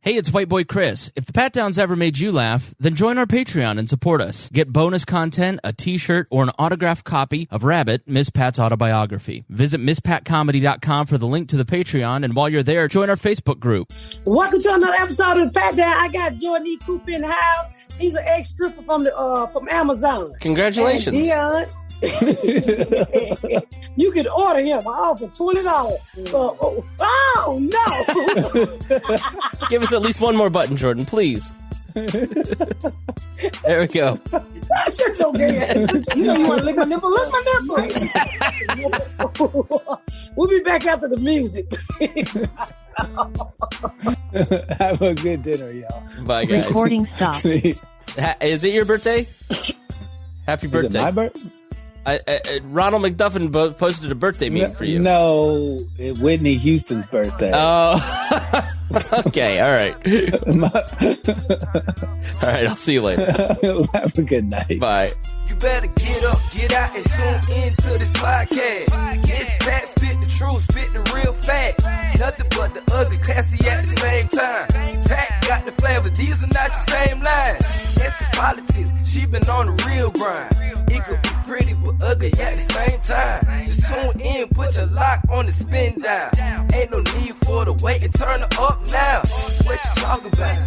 Hey, it's White Boy Chris. If the Pat Downs ever made you laugh, then join our Patreon and support us. Get bonus content, a t-shirt, or an autographed copy of Rabbit, Miss Pat's autobiography. Visit MissPatComedy.com for the link to the Patreon, and while you're there, join our Facebook group. Welcome to another episode of the Pat Down. I got Jordan E. Cooper in the house. He's an ex-stripper from Amazon. Congratulations. And Dion. You can order him. I offer $20. Oh no! Give us at least one more button, Jordan, please. There we go. Shut your gay ass. You know you want to lick my nipple? Lick my nipple. We'll be back after the music. Have a good dinner, y'all. Bye, guys. Recording stop. Is it your birthday? Happy birthday. Is it my birthday? Ronald McDuffin posted a birthday meme for you. No, Whitney Houston's birthday. Oh, okay, all right. All right, I'll see you later. Have a good night. Bye. You better get up, get out, and tune into this podcast. It's Pat, spit the truth, spit the real fact. Nothing but the ugly, classy at the same time. Pat got the flavor, these are not your same lines. That's the politics, she been on the real grind. It could be pretty but ugly at the same time. Just tune in, put your lock on the spin down. Ain't no need for the wait and turn it up now. What you talking about?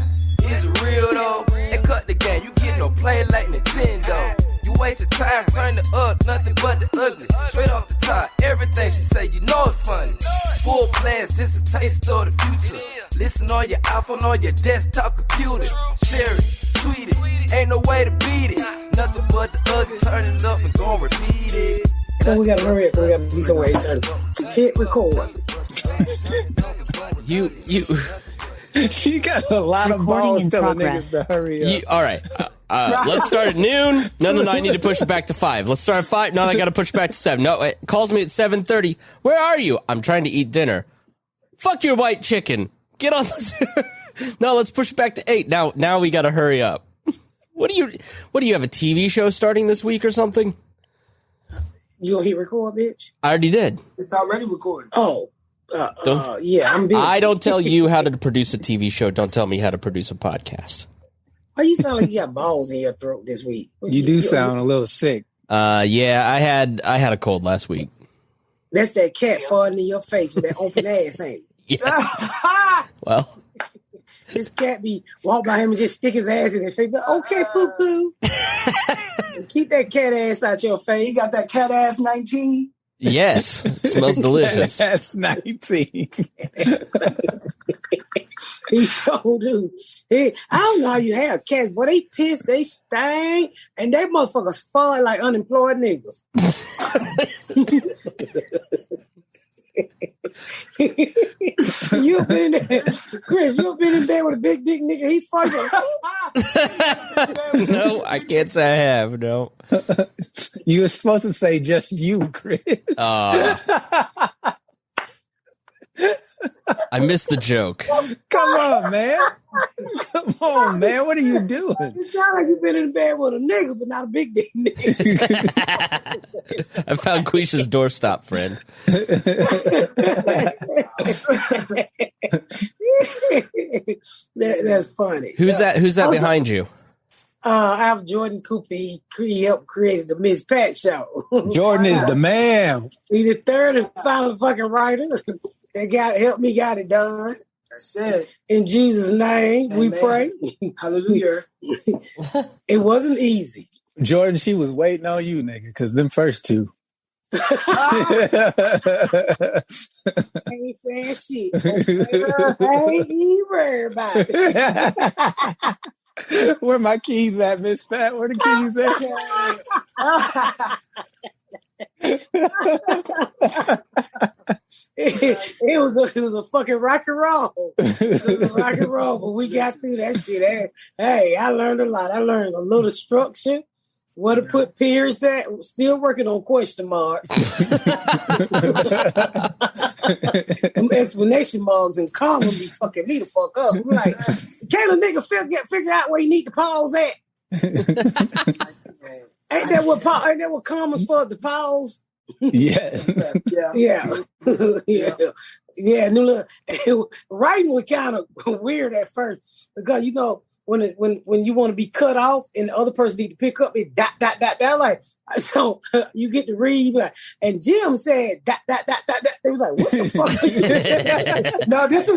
Is it real though? They cut the game, you get no play like Nintendo. You wasted time, turn it up, nothing but the ugly. Straight off the top, everything she say, you know it's funny. Full blast, this a taste of the future. Listen on your iPhone, on your desktop computer. Share it, tweet it, ain't no way to beat it. Nothing but the ugly, turn it up and gon' repeat it. So we gotta hurry up, we gotta be somewhere 8:30. Hit record. You. She got a lot of balls telling niggas to hurry up. All right. Let's start at noon. No, I need to push it back to 5. Let's start at 5. No, I got to push it back to 7. No, it calls me at 7:30. Where are you? I'm trying to eat dinner. Fuck your white chicken. Get on this. No, let's push it back to 8. Now we got to hurry up. What do you have, a TV show starting this week or something? You gonna hit record, bitch? I already did. It's already recorded. Oh. Yeah, I'm busy. I don't tell you how to produce a TV show. Don't tell me how to produce a podcast. Why you sound like you got balls in your throat this week? You do sound a little sick. Yeah, I had a cold last week. That's that cat farting in your face with that open ass, ain't it? Yes. Well, this cat be walk by him and just stick his ass in his face. But okay, poo poo. Keep that cat ass out your face. You got that cat ass 19. yes, it smells delicious. That's 19. He sure do. I don't know how you have cats, but they piss, they stink, and they motherfuckers fart like unemployed niggas. You been in there, Chris? You been in there with a big dick nigga? He fucking. No, I can't say I have. No. You were supposed to say just you, Chris. I missed the joke. Come on, man. Come on, man. What are you doing? It sounds like you've been in bed with a nigga, but not a big dick nigga. I found Quisha's doorstop, friend. That's funny. Who's that behind you? I have Jordan Cooper. He helped create the Miss Pat show. Jordan is the man. He's the third and final fucking writer. That helped me got it done. That's it. In Jesus' name, Amen. we pray. Hallelujah. It wasn't easy. Jordan, she was waiting on you, nigga, because them first two. Ain't saying shit. Ain't even worried about it. Where my keys at, Miss Pat? Where the keys at? It was a fucking rock and roll. It was rock and roll, but we got through that shit. Hey, I learned a lot. I learned a little structure, where to put periods at. Still working on question marks. Them explanation marks and comma be fucking me the fuck up. I'm like, can't a nigga figure out where you need to pause at? Ain't that what commas for, the pause? Yes. Yeah. Yeah. Yeah, new look. Writing was kind of weird at first because when you want to be cut off and the other person need to pick up it dot dot dot dot like so you get to read like, and Jim said dot dot dot dot dot. They was like, what the fuck? No, this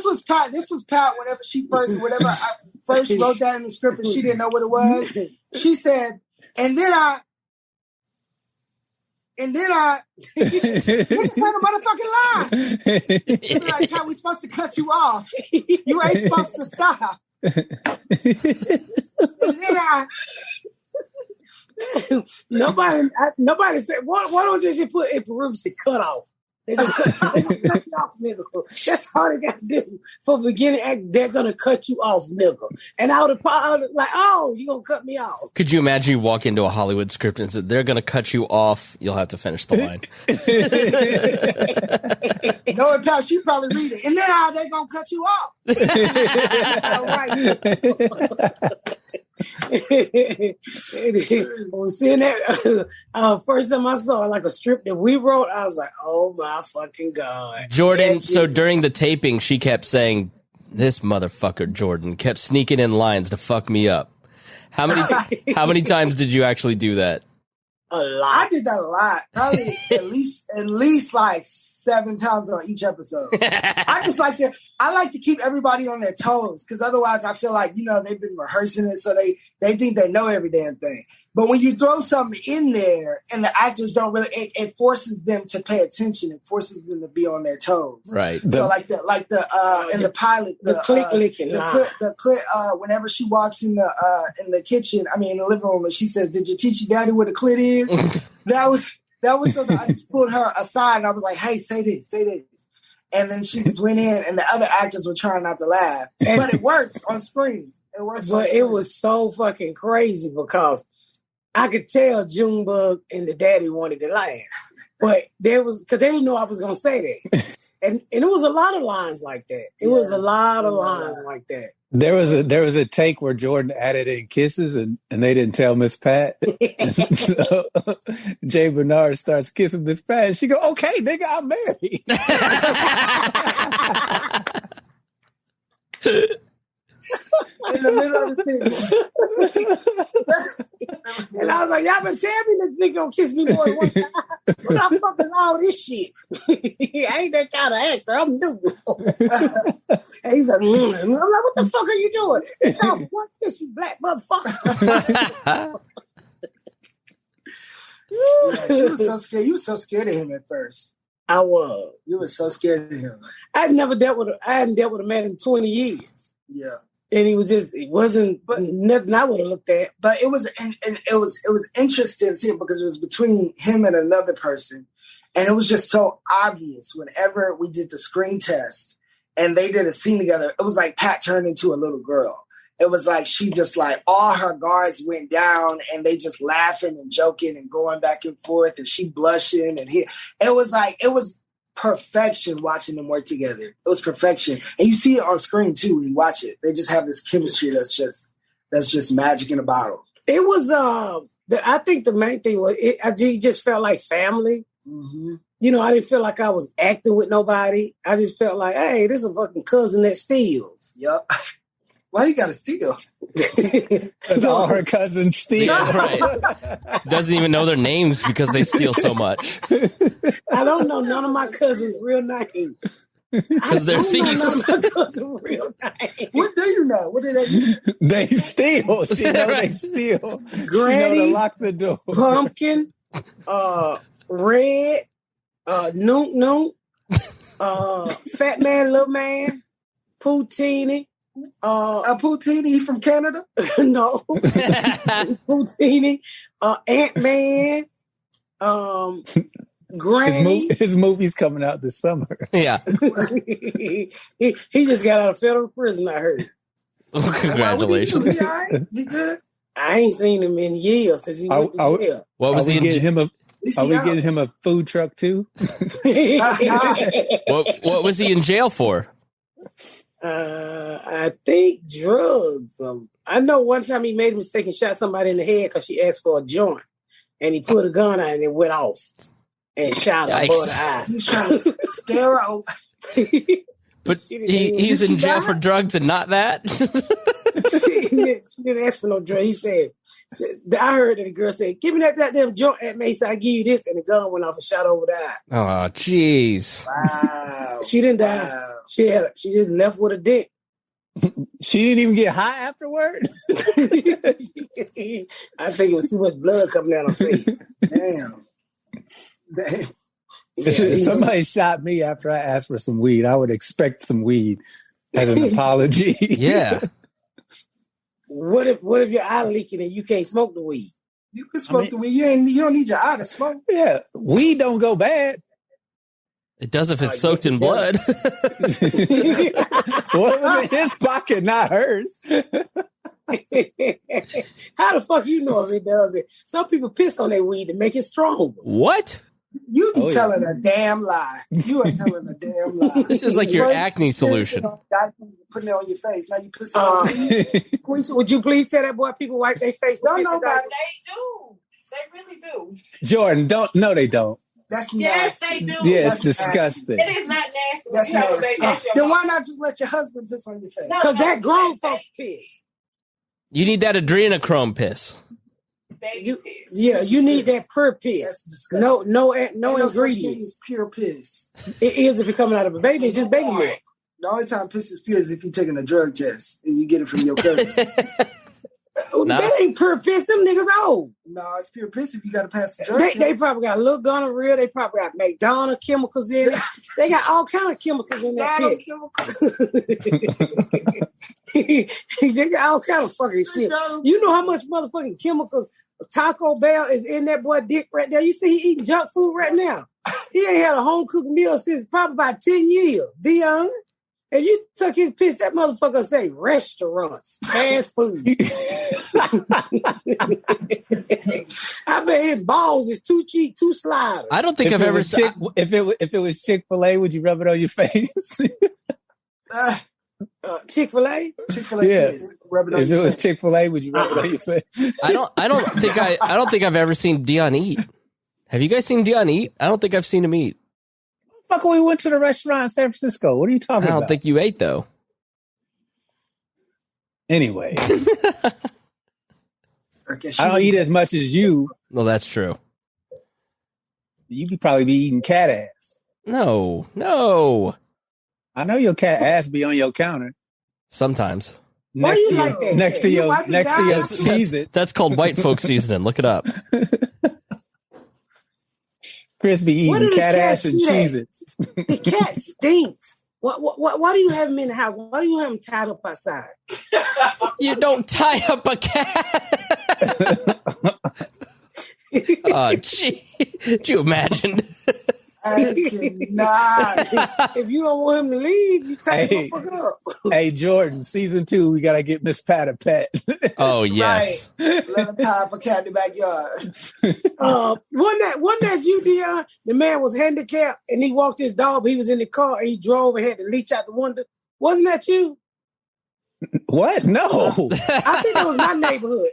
was Pat. This was Pat. Whenever I first wrote that in the script and she didn't know what it was, she said, and then I. This kind of motherfucking lie. Like, how we supposed to cut you off? You ain't supposed to stop. And then nobody said, why don't you just put in parentheses cut off? They just cut you off, nigga. That's all they got to do for beginning act. They're gonna cut you off, nigga. And I would have like, oh, you gonna cut me off? Could you imagine you walk into a Hollywood script and say, they're gonna cut you off? You'll have to finish the line. No, it passed. You probably read it, and then how they gonna cut you off? All right. Seeing that first time I saw like a strip that we wrote, I was like, "Oh my fucking god!" Jordan. So during the taping, she kept saying, "This motherfucker Jordan kept sneaking in lines to fuck me up." How many times did you actually do that? A lot. I did that a lot. Probably at least like 7 times on each episode. I like to keep everybody on their toes because otherwise I feel like, they've been rehearsing it so they think they know every damn thing. But when you throw something in there and the actors don't really, it forces them to pay attention. It forces them to be on their toes. Right. So in the pilot, the click licking, the click. Whenever she walks in the kitchen, in the living room, and she says, "Did you teach your daddy what a clit is?" that was something. I just pulled her aside and I was like, "Hey, say this." And then she just went in, and the other actors were trying not to laugh, but it works on screen. It works. But it was so fucking crazy because I could tell Junebug and the daddy wanted to laugh, but because they didn't know I was gonna say that, and it was a lot of lines like that. It was a lot of lines like that. There was a take where Jordan added in kisses and they didn't tell Miss Pat. So Jay Bernard starts kissing Miss Pat and she go, "Okay, nigga, I'm married." In the middle of the thing. And I was like, y'all been telling me this nigga gonna kiss me more than one time. What the fuck is all this shit? I ain't that kind of actor. I'm new. And he's like, I'm like, what the fuck are you doing? Oh, what this, you black motherfucker? Yeah, she was so scared. You were so scared of him at first. I was. You were so scared of him. I hadn't dealt with a man in 20 years. Yeah. And it wasn't nothing I would have looked at. But it was interesting too because it was between him and another person. And it was just so obvious whenever we did the screen test and they did a scene together, it was like Pat turned into a little girl. It was like she just like all her guards went down and they just laughing and joking and going back and forth and she blushing and it was perfection watching them work together. It was perfection. And you see it on screen too when you watch it. They just have this chemistry that's just magic in a bottle. It was I think the main thing was I just felt like family. Mm-hmm. I didn't feel like I was acting with nobody. I just felt like, hey, this is a fucking cousin that steals. Yep. Why you gotta steal? Because all her cousins steal. Yeah, right. Doesn't even know their names because they steal so much. I don't know none of my cousins' real names. Because they're thieves. None of my cousins' real names. What do you know? What do they do? They steal. She know Right. they steal. Granny, she know to lock the door. Pumpkin, Red, Nook, Fat Man, Little Man, Poutini. Poutini from Canada? No. Poutini, Ant-Man, Granny. His movie's coming out this summer. Yeah. he just got out of federal prison, I heard. Well, congratulations. He all right? He good? I ain't seen him in years since he went to jail. What was Are we he getting him a Is Are he we out? getting him a food truck too? What was he in jail for? I think drugs. I know one time he made a mistake and shot somebody in the head because she asked for a joint, and he put a gun out and it went off and shot her above the eye. He was trying to stare out. But he's in jail for drugs and not that. She didn't ask for no drug. He said, I heard that the girl said, give me that goddamn joint at Mace, I give you this, and the gun went off and shot over the eye. Oh, jeez. Wow. She didn't die. Wow. She just left with a dick. She didn't even get high afterward. I think it was too much blood coming out of her face. Damn. If somebody shot me after I asked for some weed, I would expect some weed as an apology. Yeah. What if your eye leaking and you can't smoke the weed? You can smoke the weed. You don't need your eye to smoke. Yeah, weed don't go bad. It does if it's soaked in blood. What was in his pocket, not hers? How the fuck you know if it does it? Some people piss on their weed to make it stronger. What? You be telling a damn lie. You are telling a damn lie. This is like your acne solution. Putting it on your face. Now you pissing on your face. Would you please tell that boy people wipe their face? Don't know about it. They do. They really do. Jordan, no, they don't. That's Yes, nasty. they do. Yeah, That's it's disgusting. It is not nasty. That's You have a nasty. baby, that's your Then why mom. not just let your husband piss on your face? No. Because that grown folks piss. You need that adrenochrome piss. Baby piss. Yeah, you need that pure piss. That's disgusting. No Ain't such thing ingredients. as pure piss. It is if it's coming out of a baby. It's just baby milk. The only time piss is pure is if you're taking a drug test and you get it from your cousin. Nah. That ain't pure piss. Them niggas old. No, it's pure piss if you got to pass the drug They test. probably got a little gonorrhea. They probably got McDonald's chemicals in it. They got all kind of chemicals in that Donald piss. They got all kind of fucking shit. You know how much motherfucking chemicals Taco Bell is in that boy dick right there? You see he eating junk food right now. He ain't had a home cooked meal since probably about 10 years. Dion. And you took his piss, that motherfucker say restaurants, fast food. I bet his balls is too cheap, too sliders. I don't think If I've it ever was seen. if it was Chick-fil-A, would you rub it on your face? Chick-fil-A? Chick-fil-A Yeah. piss. Rub it on If it your was face. Chick-fil-A, would you rub it on your face? I don't think I've ever seen Dion eat. Have you guys seen Dion eat? I don't think I've seen him eat. Fuck, we went to the restaurant in San Francisco. What are you I talking don't about? think you ate though. Anyway, Okay, I don't eat as much as you. Well, that's true. You could probably be eating cat ass. No. I know your cat ass be on your counter Sometimes. Why next you to your like that? next to You your might be next to your down. Cheez-Its. That's called white folk seasoning. Look it up. Chris be What eating do the cat cats ass and eat at? Cheez-Its. The cat stinks. Why do you have him in the house? Why do you have him tied up outside? You don't tie up a cat. Oh, gee. Could you imagine? I cannot. If you don't want him to leave, you tie Hey. the motherfucker up. Hey, Jordan, season 2, we got to get Miss Pat a pet. Oh, yes. Let him tie up a cat in the backyard. Wasn't that you, Dion? The man was handicapped and he walked his dog, but he was in the car and he drove and had to leach out the window. Wasn't that you? What? No. I think it was my neighborhood.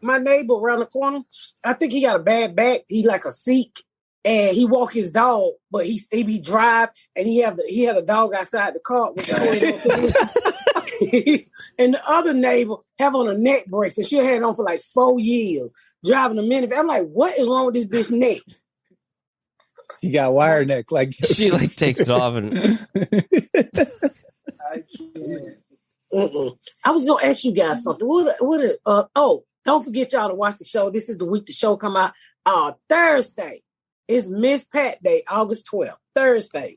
My neighbor around the corner. I think he got a bad back. He like a Sikh. And he walk his dog, but he be drive, and he had a dog outside the car with the and the other neighbor have on a neck brace, and she had it on for like 4 years, driving a minivan. I'm like, what is wrong with this bitch neck? He got wire neck like She like takes it off and I can't. I was gonna ask you guys something. Don't forget y'all to watch the show. This is the week the show come out. Thursday. It's Miss Pat Day, August 12th, Thursday.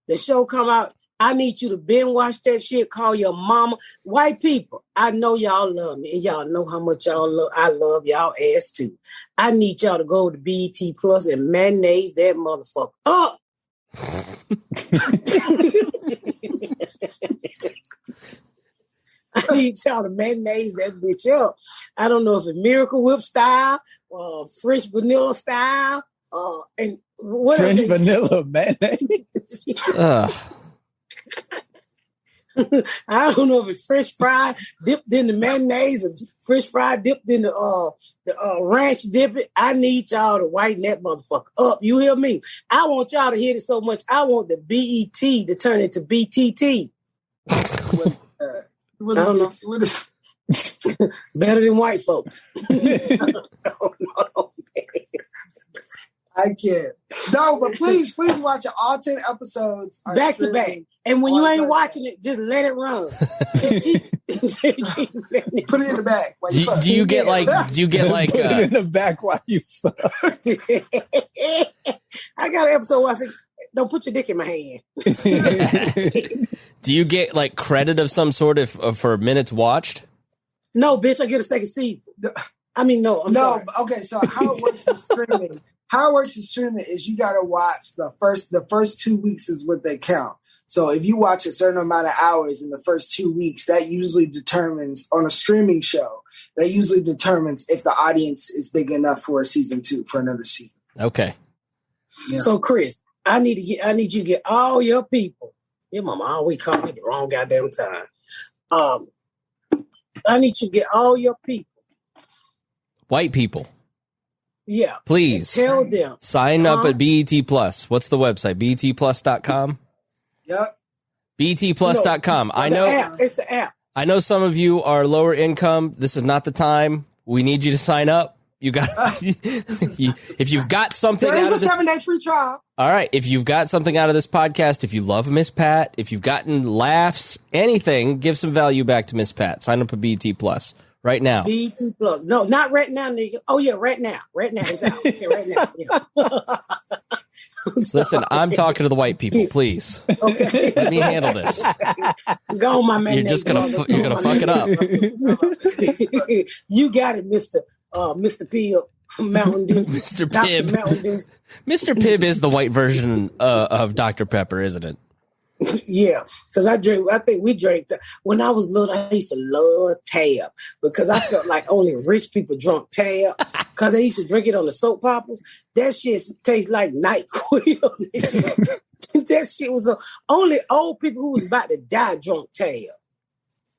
The show come out. I need you to binge watch that shit. Call your mama. White people, I know y'all love me, and y'all know how much y'all love. I love y'all ass too. I need y'all to go to BET Plus and mayonnaise that motherfucker up. I need y'all to mayonnaise that bitch up. I don't know if it's Miracle Whip style or French vanilla style. And what French vanilla mayonnaise. ugh. I don't know if it's French fry dipped in the mayonnaise or French fry dipped in the ranch dip it. I need y'all to whiten that motherfucker up. You hear me? I want y'all to hit it so much. I want the BET to turn into BTT. What is Better than white folks. No, I can't. No, but please watch it. All 10 episodes are back to back. streaming. And when you on ain't Thursday. watching it, just let it run. Put it in the back. While you fuck. Do you get like Put it in the back while you fuck. I got an episode where I said, don't put your dick in my hand. do you get like credit of some sort for minutes watched? No, bitch, I get a second season. I mean, no, I'm sorry. Okay, so how it works in streaming? How it works in streaming is you gotta watch the first 2 weeks is what they count. So if you watch a certain amount of hours in the first 2 weeks, that usually determines on a streaming show. That usually determines if the audience is big enough for a season 2 for another season. Okay. Yeah. So, Chris, I need you to get all your people. Your mama always call me at the wrong goddamn time. I need you to get all your people. White people, Yeah. please Tell them. sign up at BET Plus. What's the website? BETplus.com? Yep. BETplus.com. I know. It's the app. I know some of you are lower income. This is not the time. We need you to sign up. You got if you've got something There out is of a this, 7-day free trial. all right. If you've got something out of this podcast, if you love Miss Pat, if you've gotten laughs, anything, give some value back to Miss Pat. Sign up at BET Plus right now. BET Plus. No, not right now, nigga. Oh, yeah, right now. Right now. It's out. Yeah, right now. Yeah. Listen, I'm talking to the white people. Please Okay. let me handle this. Go on, my man. You're just gonna fuck it up. You got it, Mr. Peel, Mountain Dew. Mr. Dr. Pibb. Mountain Dew. Mr. Pibb is the white version of Dr. Pepper, isn't it? Yeah, because I think we drank. When I was little, I used to love Tab because I felt like only rich people drunk Tab because they used to drink it on the soap poppers. That shit tastes like NyQuil. That shit was only old people who was about to die drunk Tab.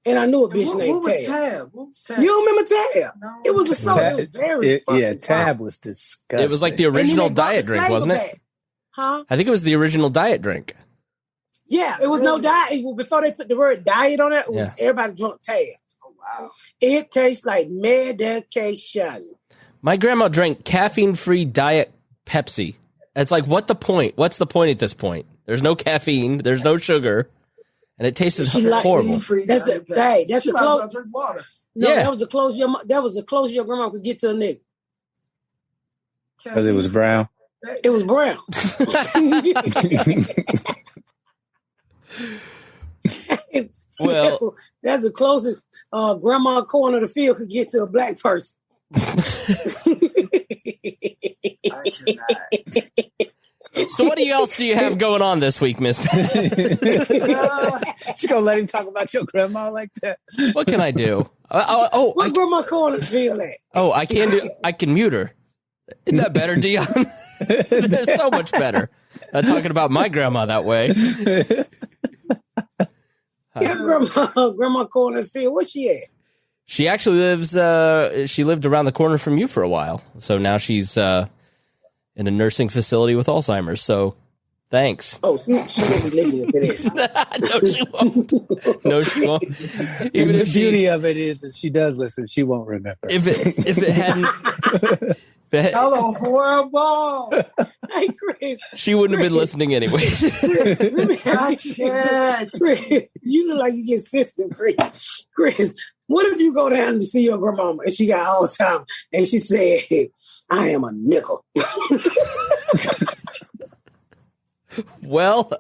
And I knew a bitch named Tab. What was Tab? You don't remember Tab? No. It was a soda. It was very fucking Tab was disgusting. It was like the original diet drink, wasn't it? Huh? I think it was the original diet drink. Yeah, it was no diet. Before they put the word diet on it, it was everybody drunk Tab. Oh, wow. It tastes like medication. My grandma drank caffeine-free diet Pepsi. It's like, what's the point? What's the point at this point? There's no caffeine. There's no sugar. And it tasted horrible. That's a that's She a might as well close. drink water. No, Yeah. that was the close your grandma could get to a nigga. Because it was brown. It was brown. Well- that's the closest grandma corner of the field could get to a black person. I cannot. So what else do you have going on this week, Miss Pat? She's going to let him talk about your grandma like that? What can I do? What grandma corner feel at? I can mute her. Isn't that better, Dion? They're so much better. Not talking about my grandma that way. Yeah, grandma corner field. Where's she at? She actually lives. She lived around the corner from you for a while, so now she's in a nursing facility with Alzheimer's. So, thanks. Oh, she won't be listening to this. No, she won't. No, she won't. Even The if beauty of it is that she does listen, she won't remember. if it hadn't, Hello, horrible. Hey, Chris. she wouldn't have been listening anyways. Let me I ask you, can't. Chris, you look like you get system, Chris. Chris, what if you go down to see your grandmama and she got Alzheimer's and she said, I am a nickel? Well,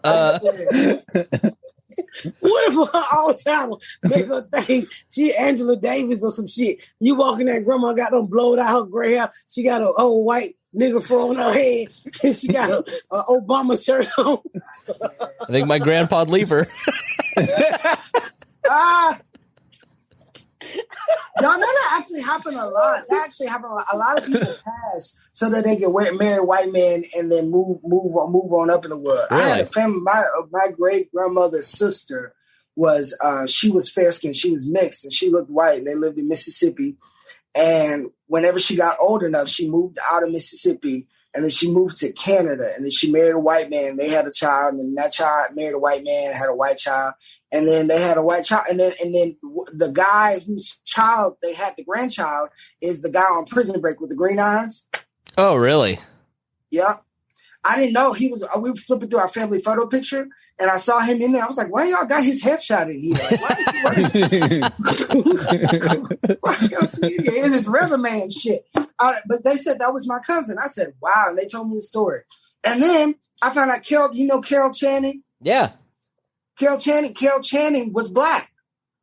What if her Alzheimer's make her think she Angela Davis or some shit? You walk in there, grandma got them blowed out her gray hair. She got an old white nigga fro on her head. And she got a Obama shirt on. I think my grandpa'd leave her. Y'all know that actually happened a lot. That actually happened a lot. A lot of people pass so that they can marry white men and then move on up in the world. I had a family. My great grandmother's sister was she was fair skinned, she was mixed, and she looked white. And they lived in Mississippi. And whenever she got old enough, she moved out of Mississippi, and then she moved to Canada. And then she married a white man. They had a child, and then that child married a white man and had a white child. And then they had a white child. And then the guy whose child they had, the grandchild, is the guy on Prison Break with the green eyes. Oh, really? Yeah. I didn't know he was. We were flipping through our family photo picture, and I saw him in there. I was like, why y'all got his headshot in here? Why is he in his resume and shit? But they said that was my cousin. I said, wow. And they told me the story. And then I found out Carol Channing? Yeah. Carol Channing was black,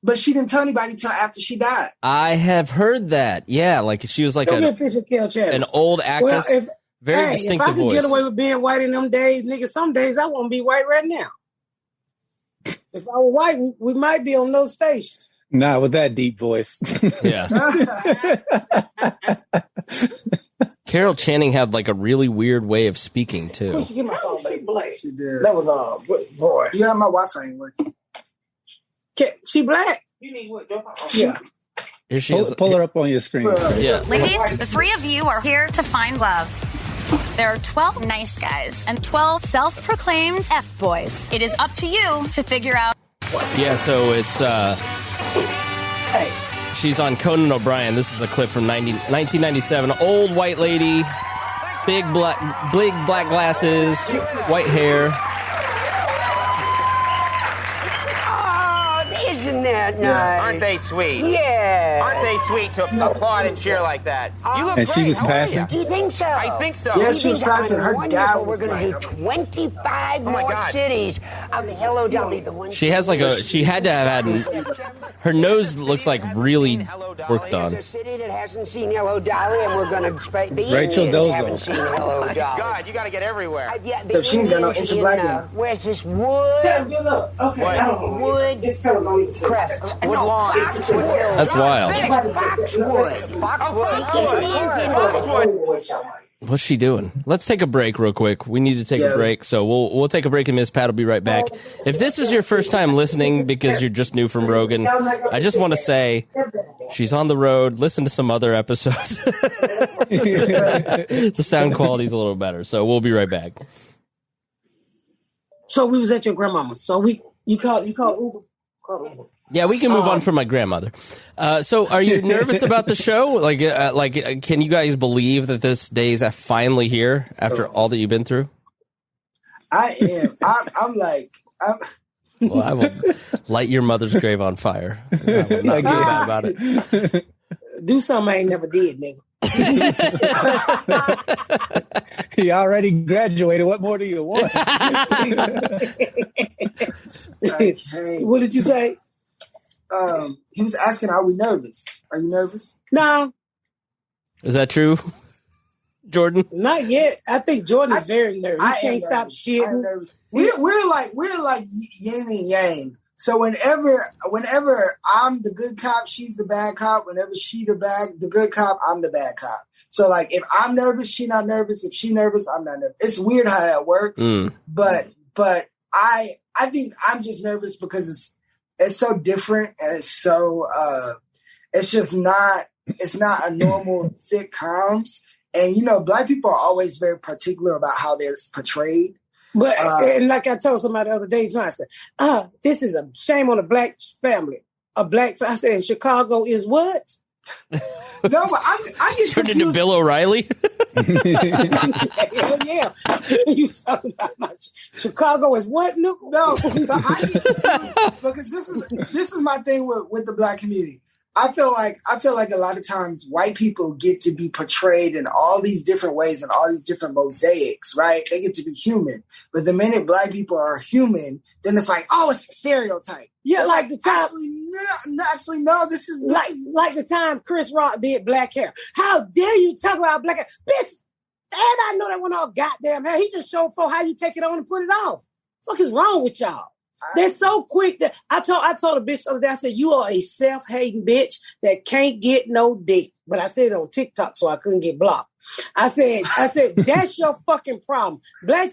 but she didn't tell anybody until after she died. I have heard that. Yeah, like she was like an old actress. Well, very distinctive voice. If I could voice. get away with being white in them days, nigga, some days I won't be white right now. If I were white, we might be on those stations. Nah, with that deep voice. Yeah. Carol Channing had like a really weird way of speaking too. She did. That was boy. Yeah, my Wi-Fi ain't working. She black? You need what? Your phone? Yeah. Here she is. Pull her up on your screen. Yeah. Ladies, the three of you are here to find love. There are 12 nice guys and 12 self-proclaimed F-boys. It is up to you to figure out. Yeah, so it's she's on Conan O'Brien. This is a clip from 1997. Old white lady, big black glasses, white hair. Isn't that nice? Aren't they sweet? Yeah. Aren't they sweet to applaud and cheer like that? You look And great. she was How are passing. you? Do you think so? I think so. Yeah, she was passing. Her dad We're was going to black. do 25 my more God. cities of the Hello Dolly. The one She has like she had to have had, her nose looks like really worked on. There's a city that hasn't seen Hello Dolly, and we're going to the Rachel Indians Dolezal. haven't seen Hello Dolly. God, you got to get everywhere. Yeah, So she ain't got no Indians inch of black in in, her. where's this wood? Okay, What? I don't know. Wood Just tell them don't even say crest. that. Wood lawn. That's wild. Foxwood. Foxwood. What's she doing? Let's take a break real quick. We need to take a break, so we'll take a break and Miss Pat will be right back. If this is your first time listening because you're just new from Rogan, I just want to say she's on the road. Listen to some other episodes. The sound quality's a little better, so we'll be right back. So we was at your grandmama's. So you called Uber? Called Uber. Yeah, we can move on from my grandmother. So are you nervous about the show? Like, can you guys believe that this day's finally here after all that you've been through? I am. I'm Well, I will light your mother's grave on fire. I will not be mad about it. Do something I ain't never did, nigga. He already graduated. What more do you want? What did you say? He was asking, are we nervous? Are you nervous? No, Is that true, Jordan? not yet. I think Jordan is very nervous. He I am can't stop nervous. I am shitting. nervous. We're like yin and yang. So whenever I'm the good cop, she's the bad cop. Whenever she the good cop, I'm the bad cop. So like if I'm nervous, she not nervous. If she nervous, I'm not nervous. It's weird how that works. But I think I'm just nervous because it's so different and it's so it's just not a normal sitcom. And you know, Black people are always very particular about how they're portrayed. But and like I told somebody the other day, I said, this is a shame on a Black family. I said, in Chicago is what? No, but I get Turned into confused. Bill O'Reilly. Hell yeah. You talking about my Chicago is what? No, but I get confused because this is my thing with the Black community. I feel like a lot of times white people get to be portrayed in all these different ways and all these different mosaics, right? They get to be human. But the minute Black people are human, then it's like, oh, it's a stereotype. Yeah, It's like the time. Actually, no. This is Like the time Chris Rock did black hair. How dare you talk about black hair? Bitch, everybody know that went off goddamn hair. He just showed for how you take it on and put it off. Fuck is wrong with y'all? They're so quick that I told a bitch the other day, I said, you are a self-hating bitch that can't get no dick. But I said it on TikTok so I couldn't get blocked. I said, that's your fucking problem. Black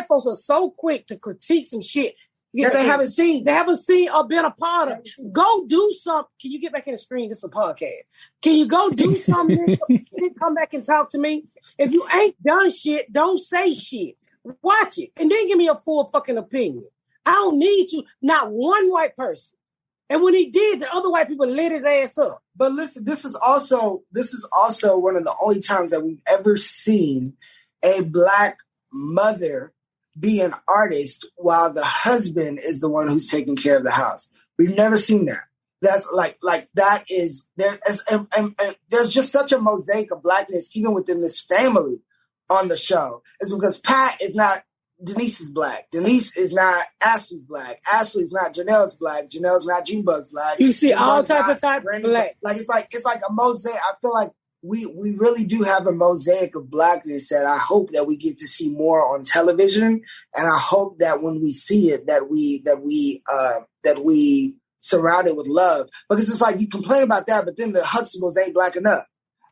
folks are so quick to critique some shit. that they haven't seen. They haven't seen or been a part of. Go do something. Can you get back in the screen? This is a podcast. Can you go do something? Then come back and talk to me. If you ain't done shit, don't say shit. Watch it. And then give me a full fucking opinion. I don't need you. Not one white person. And when he did, the other white people lit his ass up. But listen, this is also one of the only times that we've ever seen a Black mother be an artist while the husband is the one who's taking care of the house. We've never seen that. That's like that is there. And there's just such a mosaic of Blackness even within this family on the show. It's because Pat is not. Denise is Black. Denise is not Ashley's Black. Ashley's not Janelle's Black. Janelle's not Junebug's Black. You see all Junebug's type of Black. Like it's like a mosaic. I feel like we really do have a mosaic of Blackness that I hope that we get to see more on television, and I hope that when we see it, that we surround it with love. Because it's like you complain about that, but then the Huxtables ain't Black enough.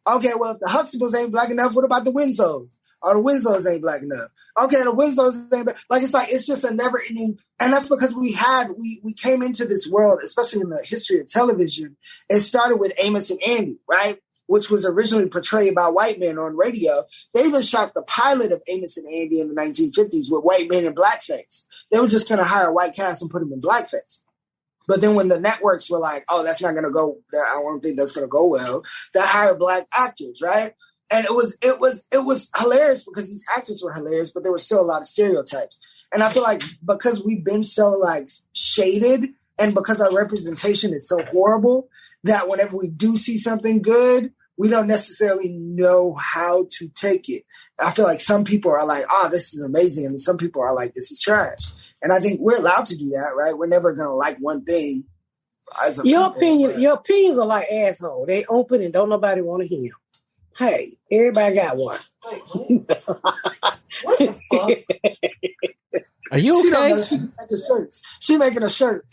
Okay, well if the Huxtables ain't Black enough, what about the Winslows? Or the Winslows ain't Black enough. Okay, the Winslows ain't like it's just a never ending, and that's because we came into this world, especially in the history of television. It started with Amos and Andy, right? Which was originally portrayed by white men on radio. They even shot the pilot of Amos and Andy in the 1950s with white men in blackface. They were just going to hire a white cast and put them in blackface. But then when the networks were like, oh, that's not going to go, I don't think that's going to go well, they hired Black actors, right? And it was hilarious because these actors were hilarious, but there were still a lot of stereotypes. And I feel like because we've been so like shaded and because our representation is so horrible that whenever we do see something good, we don't necessarily know how to take it. I feel like some people are like, oh, this is amazing. And some people are like, this is trash. And I think we're allowed to do that, right? We're never going to like one thing. Your opinions are like asshole. They open and don't nobody want to hear. Hey, everybody got one. What the fuck? Are you okay? She making a shirt.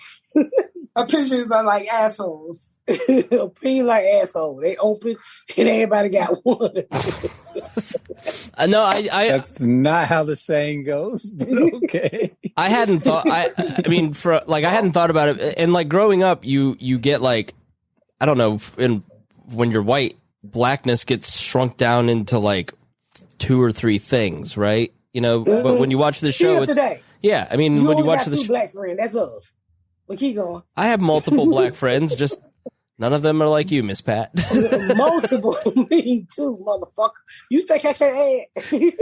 Opinions are like assholes. Opinions like asshole. They open and everybody got one. No, I that's not how the saying goes, but okay. I hadn't thought. I mean, I hadn't thought about it. And like growing up, you get like, I don't know, when you're white, Blackness gets shrunk down into like 2 or 3 things, right? You know, but when you watch the show, it's today. Yeah, I mean, when you watch the show, Black friend, that's us. But keep going. I have multiple Black friends, just none of them are like you, Miss Pat. Multiple, me too, motherfucker. You think I can add?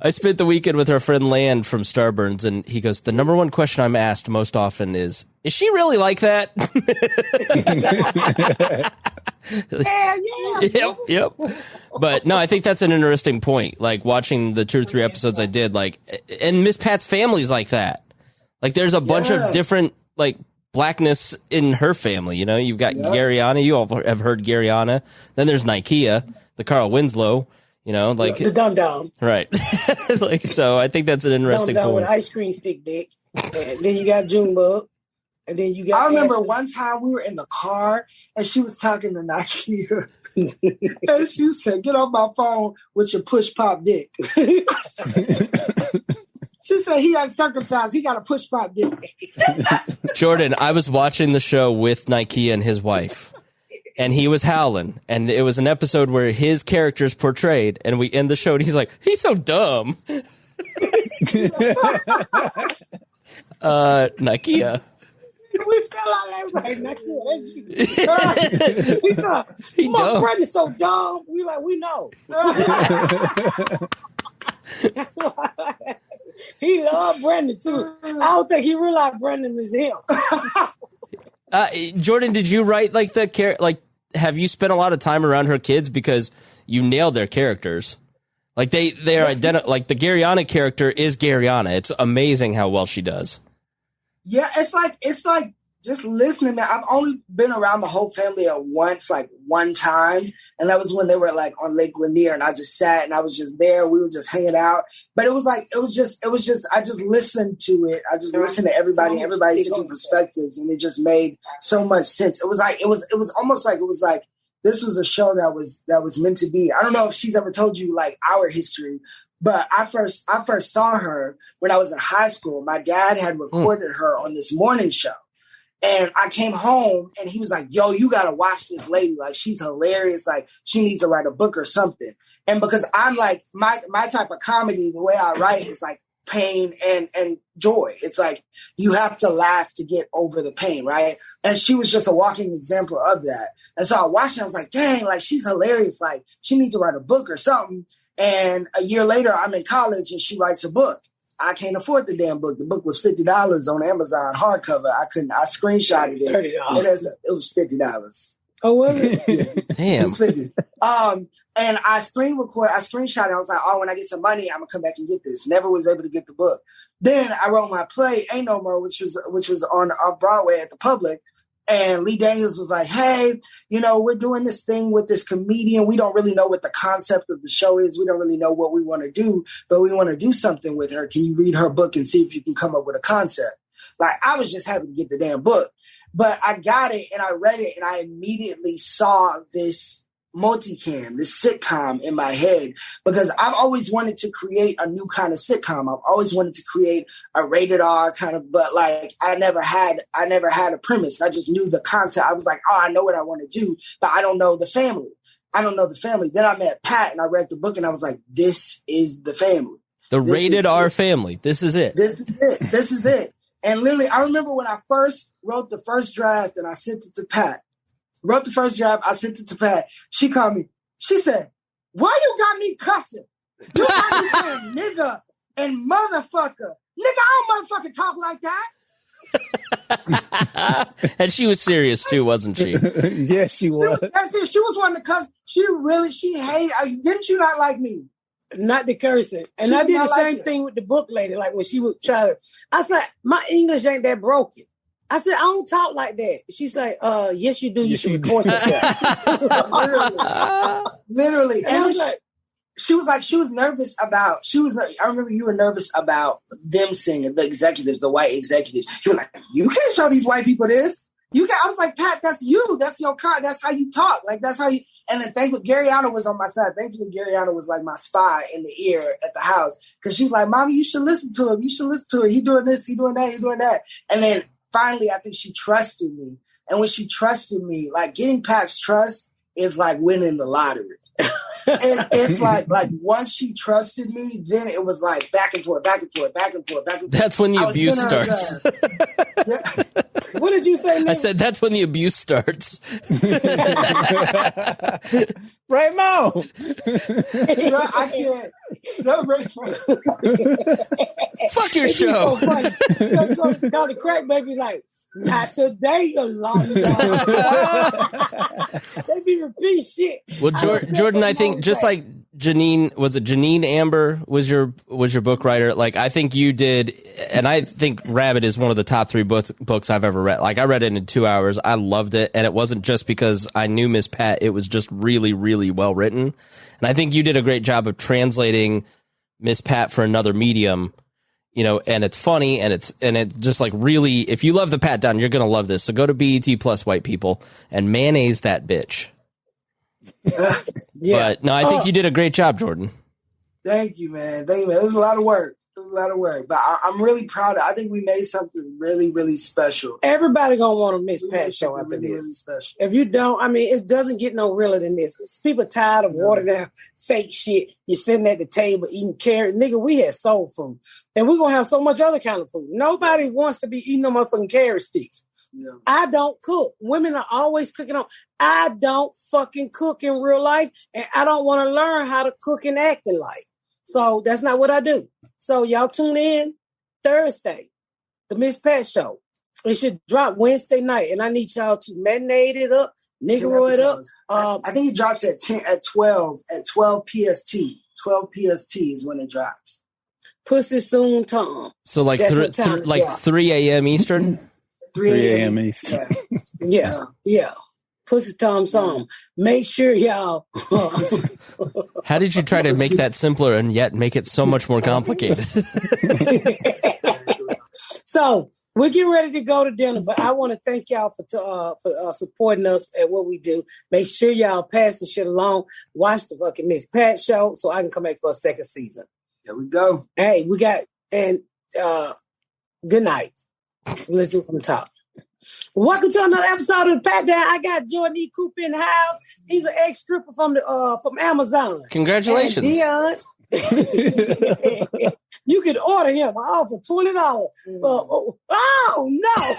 I spent the weekend with our friend Land from Starburns, and he goes, the number one question I'm asked most often is she really like that? Yeah. Yep. But no, I think that's an interesting point. Like watching the 2 or 3 episodes I did, like, and Miss Pat's family's like that. Like there's a bunch of different like Blackness in her family. You know, you've got Garyana. You all have heard Garyana. Then there's Nikea, the Carl Winslow. You know, like the dum dum, right? Like so, I think that's an interesting point. With ice cream stick dick, and then you got Junebug, and then you got. I remember one time we were in the car and she was talking to Nikea, and she said, "Get off my phone with your push pop dick." She said he got circumcised. He got a push pop dick. Jordan, I was watching the show with Nikea and his wife. And he was howling, and it was an episode where his character's portrayed, and we end the show, and he's like, he's so dumb. Nikea. We fell out that right, Nikea. We thought, my brother's so dumb. We like, we know. That's why he loved Brendan, too. I don't think he realized Brendan was him. Jordan, did you write like have you spent a lot of time around her kids because you nailed their characters? Like they are like the Garyana character is Garyana. It's amazing how well she does. Yeah, it's like just listening, man. I've only been around the whole family at one time. And that was when they were like on Lake Lanier, and I just sat and I was just there. We were just hanging out. But it was just, I just listened to it. I just listened to everybody's different perspectives, and it just made so much sense. It was almost like this was a show that was meant to be. I don't know if she's ever told you like our history, But I first saw her when I was in high school. My dad had recorded her on this morning show. And I came home and he was like, yo, you got to watch this lady. Like, she's hilarious. Like, she needs to write a book or something. And because I'm like, my type of comedy, the way I write is like pain and joy. It's like, you have to laugh to get over the pain, right? And she was just a walking example of that. And so I watched her. I was like, dang, like, she's hilarious. Like, she needs to write a book or something. And a year later, I'm in college and she writes a book. I can't afford the damn book. The book was $50 on Amazon hardcover. I screenshotted it. $30. It was $50. Oh, was it? Damn. It was 50. And I screenshot it. I was like, oh, when I get some money, I'm gonna come back and get this. Never was able to get the book. Then I wrote my play, Ain't No More, which was on Broadway at the Public. And Lee Daniels was like, hey, we're doing this thing with this comedian. We don't really know what the concept of the show is. We don't really know what we want to do, but we want to do something with her. Can you read her book and see if you can come up with a concept? Like, I was just happy to get the damn book. But I got it and I read it and I immediately saw this multicam, this sitcom in my head, because I've always wanted to create a new kind of sitcom. I've always wanted to create a rated R kind of, but like I never had a premise. I just knew the concept. I was like, oh, I know what I want to do, but I don't know the family. Then I met Pat and I read the book and I was like, this is the family. The rated R family. This is it. This is it. And literally, I remember when I first wrote the first draft and I sent it to Pat. She called me. She said, why you got me cussing? You got me saying nigga and motherfucker. Nigga, I don't motherfucking talk like that. And she was serious too, wasn't she? Yes, she was. That's it. She was one to cuss. She hated. Didn't you not like me? Not the cursing. And I did the same thing with the book lady. Like when she would try to, I said, my English ain't that broken. I said, I don't talk like that. She's like, yes, you do. You should record yourself. Literally. And I was like, she was nervous about, I remember you were nervous about them singing, the executives, the white executives. You were like, you can't show these white people this. I was like, Pat, that's you. That's your that's how you talk. Like, that's how you, and then thankfully, Garyana was on my side. Thankfully, Garyana was like my spy in the ear at the house. Cause she was like, Mommy, you should listen to him. He doing this, he doing that. And then, finally, I think she trusted me. And when she trusted me, like getting Pat's trust is like winning the lottery. And it's like once she trusted me, then it was like back and forth. That's when the abuse starts. What did you say, Nick? I said that's when the abuse starts. Raymond! I can't. No, fuck your show. No, the crack baby's like, not today, you long. They be repeat shit. Well, Jordan, I think just like Janine, was it Janine Amber was your book writer? Like, I think you did, and I think Rabbit is one of the top 3 books I've ever read. Like, I read it in 2 hours. I loved it, and it wasn't just because I knew Miss Pat. It was just really, really well written. And I think you did a great job of translating Miss Pat for another medium, and it's funny and it just like really, if you love the Pat Down, you're going to love this. So go to BET Plus White People and mayonnaise that bitch. Yeah. But no, I think you did a great job, Jordan. Thank you, man. It was a lot of work. But I'm really proud of it. I think we made something really, really special. Everybody gonna want a Miss Pat show after this. Really special. If you don't, I mean, it doesn't get no realer than this. People tired of watered down fake shit. You're sitting at the table eating carrot. Nigga, we had soul food. And we're gonna have so much other kind of food. Nobody wants to be eating no motherfucking carrot sticks. Yeah. I don't cook. Women are always cooking on. I don't fucking cook in real life, and I don't want to learn how to cook and act in life. So that's not what I do. So y'all tune in Thursday, the Miss Pat Show. It should drop Wednesday night, and I need y'all to marinate it up, nigger it up. I think it drops at 12 PST. 12 PST is when it drops. Pussy soon, Tom. So like 3 a.m. Eastern. 3 a.m. Eastern. Yeah. Pussy Tom song. Make sure y'all. How did you try to make that simpler and yet make it so much more complicated? So we're getting ready to go to dinner, but I want to thank y'all for supporting us at what we do. Make sure y'all pass the shit along. Watch the fucking Miss Pat Show so I can come back for a second season. There we go. Hey, we got, and good night. Let's do it from the top. Welcome to another episode of the Pat Down. I got Jordan E. Cooper in the house. He's an ex-stripper from Amazon. Congratulations. And Dion, you can order him. I offer $20. Oh no!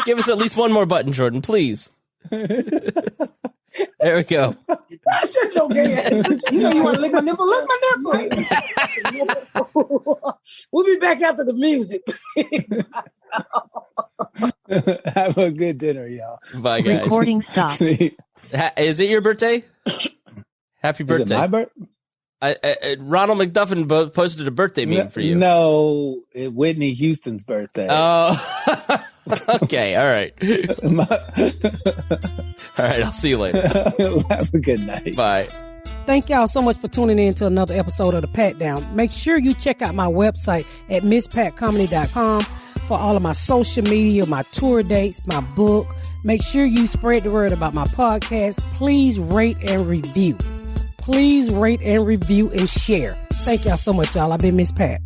Give us at least one more button, Jordan, please. There we go. Shut your gay ass. You know you want to lick my nipple? Lick my nipple. We'll be back after the music. Have a good dinner, y'all. Bye, guys. Recording stop. See? Is it your birthday? Happy birthday. Is it my birthday? Ronald McDuffin posted a birthday meme for you. No, Whitney Houston's birthday. Oh, okay. All right. All right. I'll see you later. Have a good night. Bye. Thank y'all so much for tuning in to another episode of The Pat Down. Make sure you check out my website at misspatcomedy.com for all of my social media, my tour dates, my book. Make sure you spread the word about my podcast. Please rate and review. Please rate and review and share. Thank y'all so much, y'all. I've been Miss Pat.